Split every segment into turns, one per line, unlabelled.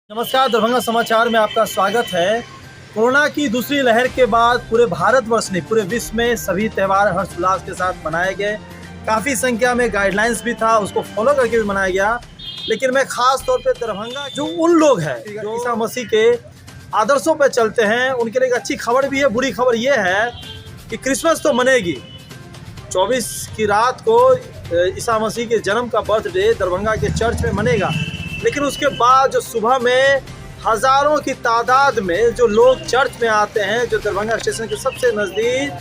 नमस्कार, दरभंगा समाचार में आपका स्वागत है। कोरोना की दूसरी लहर के बाद पूरे भारतवर्ष ने पूरे विश्व में सभी त्यौहार हर्षोल्लास के साथ मनाए गए। काफ़ी संख्या में गाइडलाइंस भी था, उसको फॉलो करके भी मनाया गया। लेकिन मैं खास तौर पे दरभंगा जो उन लोग हैं जो ईसा मसीह के आदर्शों पे चलते हैं, उनके लिए एक अच्छी खबर भी है। बुरी खबर ये है कि क्रिसमस तो मनेगी, 24 की रात को ईसा मसीह के जन्म का बर्थडे दरभंगा के चर्च में मनेगा। लेकिन उसके बाद जो सुबह में हज़ारों की तादाद में जो लोग चर्च में आते हैं, जो दरभंगा स्टेशन के सबसे नज़दीक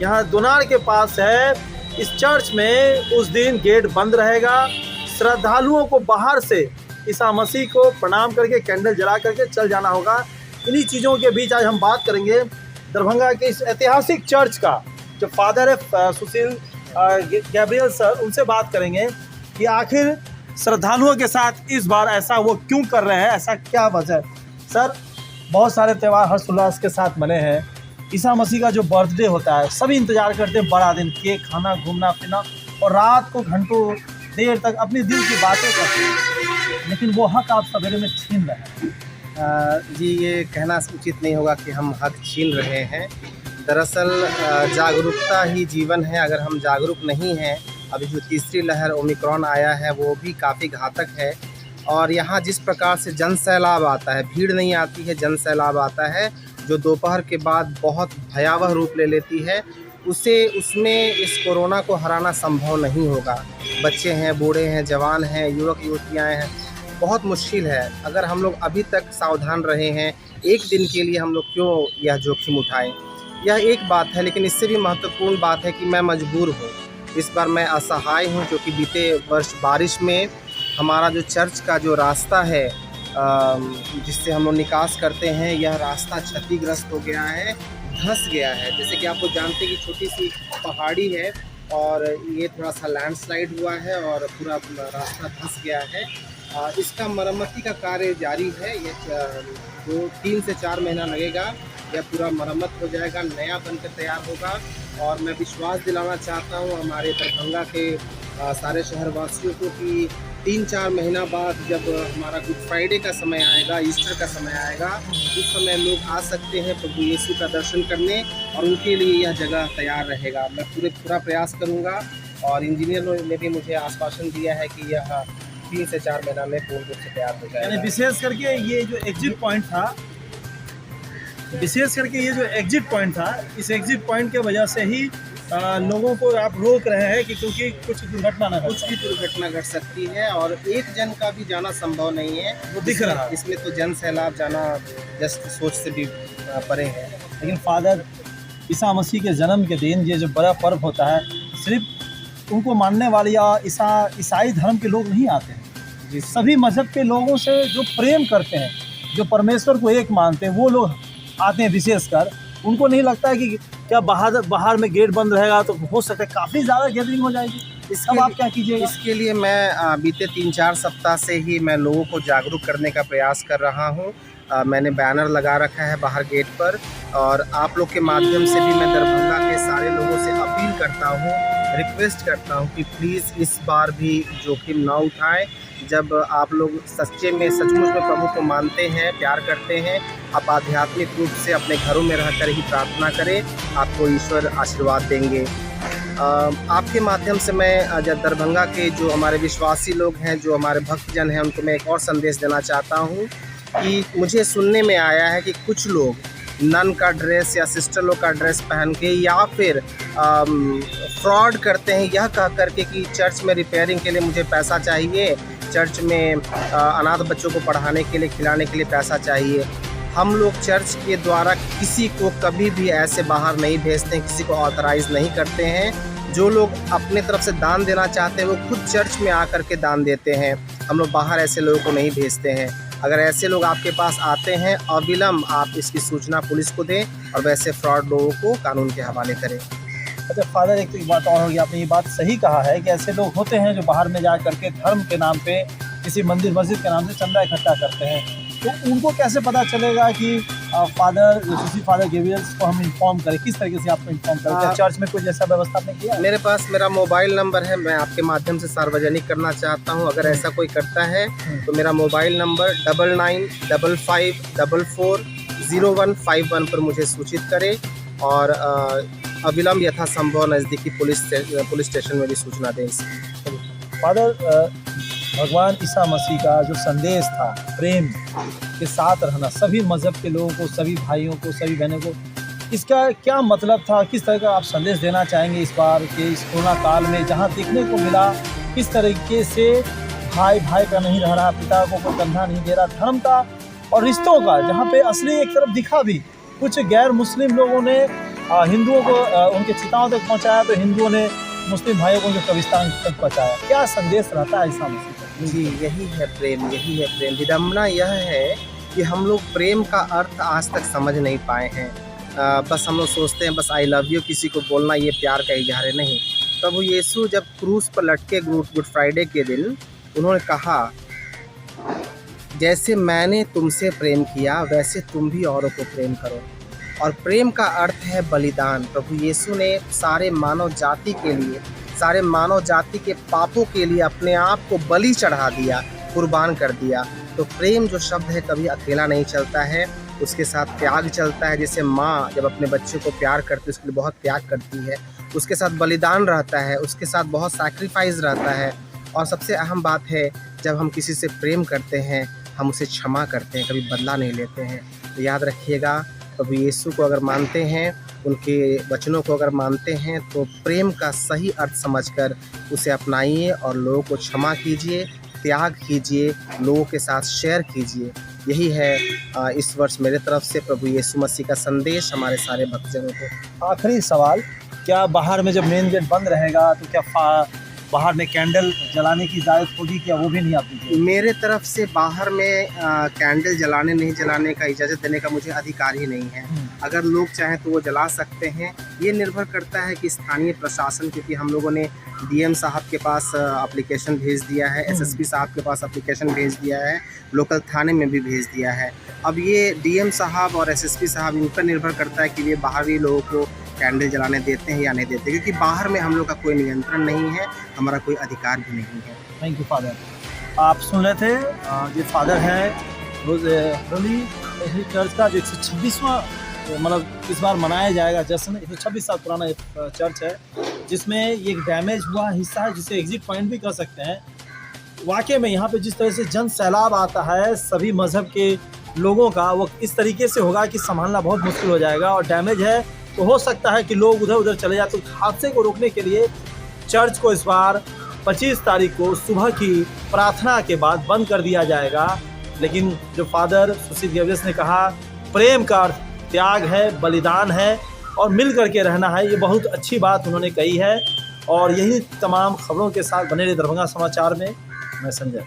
यहाँ दोनार के पास है, इस चर्च में उस दिन गेट बंद रहेगा। श्रद्धालुओं को बाहर से ईसा मसीह को प्रणाम करके कैंडल जला करके चल जाना होगा। इन्हीं चीज़ों के बीच आज हम बात करेंगे दरभंगा के इस ऐतिहासिक चर्च का। जो फादर है सुशील गैब्रियल सर, उनसे बात करेंगे कि आखिर श्रद्धालुओं के साथ इस बार ऐसा वो क्यों कर रहे हैं, ऐसा क्या वजह है। सर, बहुत सारे त्यौहार हर्षोल्लास के साथ मने हैं। ईसा मसीह का जो बर्थडे होता है सभी इंतजार करते हैं, बड़ा दिन, केक खाना, घूमना फिरना, और रात को घंटों देर तक अपने दिल की बातें करते हैं। लेकिन वो हक आप सवेरे में छीन रहे हैं।
जी, ये कहना उचित नहीं होगा कि हम हक छीन रहे हैं। दरअसल जागरूकता ही जीवन है। अगर हम जागरूक नहीं हैं, अभी जो तीसरी लहर ओमिक्रॉन आया है वो भी काफ़ी घातक है। और यहाँ जिस प्रकार से जन सैलाब आता है, भीड़ नहीं आती है, जन सैलाब आता है जो दोपहर के बाद बहुत भयावह रूप ले लेती है, उसमें इस कोरोना को हराना संभव नहीं होगा। बच्चे हैं, बूढ़े हैं, जवान हैं, युवक युवतियाँ हैं, बहुत मुश्किल है। अगर हम लोग अभी तक सावधान रहे हैं, एक दिन के लिए हम लोग क्यों यह जोखिम उठाएं। यह एक बात है, लेकिन इससे भी महत्वपूर्ण बात है कि मैं मजबूर हूँ। इस बार मैं असहाय हूँ, क्योंकि बीते वर्ष बारिश में हमारा जो चर्च का जो रास्ता है जिससे हम लोग निकास करते हैं, यह रास्ता क्षतिग्रस्त हो गया है, धंस गया है। जैसे कि आपको जानते हैं कि छोटी सी पहाड़ी है और ये थोड़ा सा लैंडस्लाइड हुआ है और पूरा रास्ता धंस गया है। इसका मरम्मती का कार्य जारी है। ये 3 से 4 महीना लगेगा, यह पूरा मरम्मत हो जाएगा, नया बनकर तैयार होगा। और मैं विश्वास दिलाना चाहता हूँ हमारे दरभंगा के सारे शहरवासियों को कि 3-4 महीना बाद जब हमारा गुड फ्राइडे का समय आएगा, ईस्टर का समय आएगा, उस समय लोग आ सकते हैं प्रभु यीशु का दर्शन करने, और उनके लिए यह जगह तैयार रहेगा। मैं पूरा प्रयास करूँगा, और इंजीनियर ने भी मुझे आश्वासन दिया है कि यह 3 से 4 महीना में पूर्ण रूप से तैयार हो जाएगा।
विशेष करके ये जो एग्जिट पॉइंट था, इस एग्जिट पॉइंट के वजह से ही लोगों को आप रोक रहे हैं कि क्योंकि कुछ दुर्घटना ना,
कुछ भी दुर्घटना घट सकती है, और एक जन का भी जाना संभव नहीं है।
वो दिख रहा है।
इसमें तो जन सैलाब जाना जस्ट सोच से भी परे है।
लेकिन फादर, ईसा मसीह के जन्म के दिन ये जो बड़ा पर्व होता है, सिर्फ उनको मानने वाले या ईसाई धर्म के लोग नहीं आते हैं। जी, सभी मजहब के लोगों से जो प्रेम करते हैं, जो परमेश्वर को एक मानते हैं, वो लोग आते हैं। विशेषकर उनको नहीं लगता है कि क्या बाहर में गेट बंद रहेगा तो हो सकता है काफ़ी ज़्यादा गैदरिंग हो जाएगी। इसका आप क्या कीजिएगा?
इसके लिए मैं बीते 3-4 सप्ताह से ही मैं लोगों को जागरूक करने का प्रयास कर रहा हूँ। मैंने बैनर लगा रखा है बाहर गेट पर, और आप लोग के माध्यम से भी मैं दरभंगा के सारे लोगों से अपील करता हूँ, रिक्वेस्ट करता हूँ कि प्लीज़ इस बार भी जोखिम ना उठाएं। जब आप लोग सच्चे में सचमुच में प्रभु को मानते हैं, प्यार करते हैं, आप आध्यात्मिक रूप से अपने घरों में रहकर ही प्रार्थना करें, आपको ईश्वर आशीर्वाद देंगे। आपके माध्यम से मैं जब दरभंगा के जो हमारे विश्वासी लोग हैं, जो हमारे भक्तजन हैं, उनको मैं एक और संदेश देना चाहता हूँ कि मुझे सुनने में आया है कि कुछ लोग नन का ड्रेस या सिस्टर लोग का ड्रेस पहन के या फिर फ्रॉड करते हैं, यह कह करके कि चर्च में रिपेयरिंग के लिए मुझे पैसा चाहिए, चर्च में अनाथ बच्चों को पढ़ाने के लिए, खिलाने के लिए पैसा चाहिए। हम लोग चर्च के द्वारा किसी को कभी भी ऐसे बाहर नहीं भेजते हैं, किसी को ऑथराइज़ नहीं करते हैं। जो लोग अपने तरफ से दान देना चाहते हैं वो खुद चर्च में आकर के दान देते हैं। हम लोग बाहर ऐसे लोगों को नहीं भेजते हैं। अगर ऐसे लोग आपके पास आते हैं, अविलंब आप इसकी सूचना पुलिस को दें, और वैसे फ्रॉड लोगों को कानून के हवाले करें।
अच्छा फादर, एक बात और होगी, आपने ये बात सही कहा है कि ऐसे लोग होते हैं जो बाहर में जा करके धर्म के नाम पे, किसी मंदिर मस्जिद के नाम से चंदा इकट्ठा करते हैं। तो उनको कैसे पता चलेगा कि फादर गैब्रियल्स को हम इन्फॉर्म करें? किस तरीके से आपको इन्फॉर्म करें? क्या चर्च में कुछ ऐसा व्यवस्था आपने किया?
मेरे पास मेरा मोबाइल नंबर है, मैं आपके माध्यम से सार्वजनिक करना चाहता हूं। अगर ऐसा कोई करता है तो मेरा मोबाइल नंबर 9955440151 पर मुझे सूचित करें और अविलंब यथासंभव नज़दीकी पुलिस स्टेशन में भी सूचना दें।
फादर, भगवान ईसा मसीह का जो संदेश था प्रेम के साथ रहना, सभी मज़हब के लोगों को, सभी भाइयों को, सभी बहनों को, इसका क्या मतलब था? किस तरह का आप संदेश देना चाहेंगे इस बार के इस कोरोना काल में, जहां देखने को मिला किस तरीके से भाई भाई का नहीं रह रहा, पिता को कोई कंधा नहीं दे रहा, धर्म का और रिश्तों का, जहां पे असली एक तरफ दिखा भी कुछ गैर मुस्लिम लोगों ने हिंदुओं को उनके चिताओं तक पहुँचाया, तो हिंदुओं ने मुस्लिम भाइयों को उनके कब्रिस्तान तक पहुँचाया। क्या संदेश रहता है ईसा मसीह का?
जी, यही है प्रेम, यही है प्रेम। विडम्बना यह है कि हम लोग प्रेम का अर्थ आज तक समझ नहीं पाए हैं। बस हम लोग सोचते हैं बस आई लव यू किसी को बोलना ये प्यार का इजहार है। नहीं, प्रभु यीशु जब क्रूस पर लटके गुड फ्राइडे के दिन उन्होंने कहा, जैसे मैंने तुमसे प्रेम किया वैसे तुम भी औरों को प्रेम करो। और प्रेम का अर्थ है बलिदान। प्रभु यीशु ने सारे मानव जाति के लिए, सारे मानव जाति के पापों के लिए अपने आप को बलि चढ़ा दिया, कुर्बान कर दिया। तो प्रेम जो शब्द है कभी अकेला नहीं चलता है, उसके साथ त्याग चलता है। जैसे माँ जब अपने बच्चे को प्यार करती है, उसके लिए बहुत त्याग करती है, उसके साथ बलिदान रहता है, उसके साथ बहुत सैक्रिफाइस रहता है। और सबसे अहम बात है, जब हम किसी से प्रेम करते हैं हम उसे क्षमा करते हैं, कभी बदला नहीं लेते हैं। तो याद रखिएगा, प्रभु यीशु को अगर मानते हैं, उनके वचनों को अगर मानते हैं, तो प्रेम का सही अर्थ समझकर उसे अपनाइए और लोगों को क्षमा कीजिए, त्याग कीजिए, लोगों के साथ शेयर कीजिए। यही है इस वर्ष मेरे तरफ से प्रभु यीशु मसीह का संदेश हमारे सारे भक्तजनों को।
आखिरी सवाल, क्या बाहर में जब मेन गेट बंद रहेगा तो क्या बाहर में कैंडल जलाने की इजाज़त होगी, क्या वो भी नहीं आप दीजिए?
मेरे तरफ से बाहर में कैंडल जलाने नहीं जलाने का इजाज़त देने का मुझे अधिकार ही नहीं है। अगर लोग चाहें तो वो जला सकते हैं। ये निर्भर करता है कि स्थानीय प्रशासन, क्योंकि हम लोगों ने डीएम साहब के पास एप्लीकेशन भेज दिया है, एसएसपी साहब के पास एप्लीकेशन भेज दिया है, लोकल थाने में भी भेज दिया है। अब ये डीएम साहब और एसएसपी साहब, इन पर निर्भर करता है कि वे बाहरी लोगों को कैंडल जलाने देते हैं या नहीं देते, क्योंकि बाहर में हम लोग का कोई नियंत्रण नहीं है, हमारा कोई अधिकार भी नहीं है।
Thank you father. आप सुन रहे थे ये फादर है होली चर्च का जो 126वां मतलब इस बार मनाया जाएगा जश्न। 126 साल पुराना एक चर्च है, जिसमें ये डैमेज हुआ हिस्सा है, जिसे एग्जिट पॉइंट भी कह सकते हैं। वाकई में यहाँ पे जिस तरह से जन सैलाब आता है सभी मज़हब के लोगों का, वो इस तरीके से होगा कि संभालना बहुत मुश्किल हो जाएगा। और डैमेज है तो हो सकता है कि लोग उधर उधर चले जाते। तो हादसे को रोकने के लिए चर्च को इस बार 25 तारीख को सुबह की प्रार्थना के बाद बंद कर दिया जाएगा। लेकिन जो फादर सुशील गैब्रियल्स ने कहा, प्रेम का अर्थ त्याग है, बलिदान है और मिल करके रहना है, ये बहुत अच्छी बात उन्होंने कही है। और यही तमाम खबरों के साथ बने रहे दरभंगा समाचार में। मैं संजय।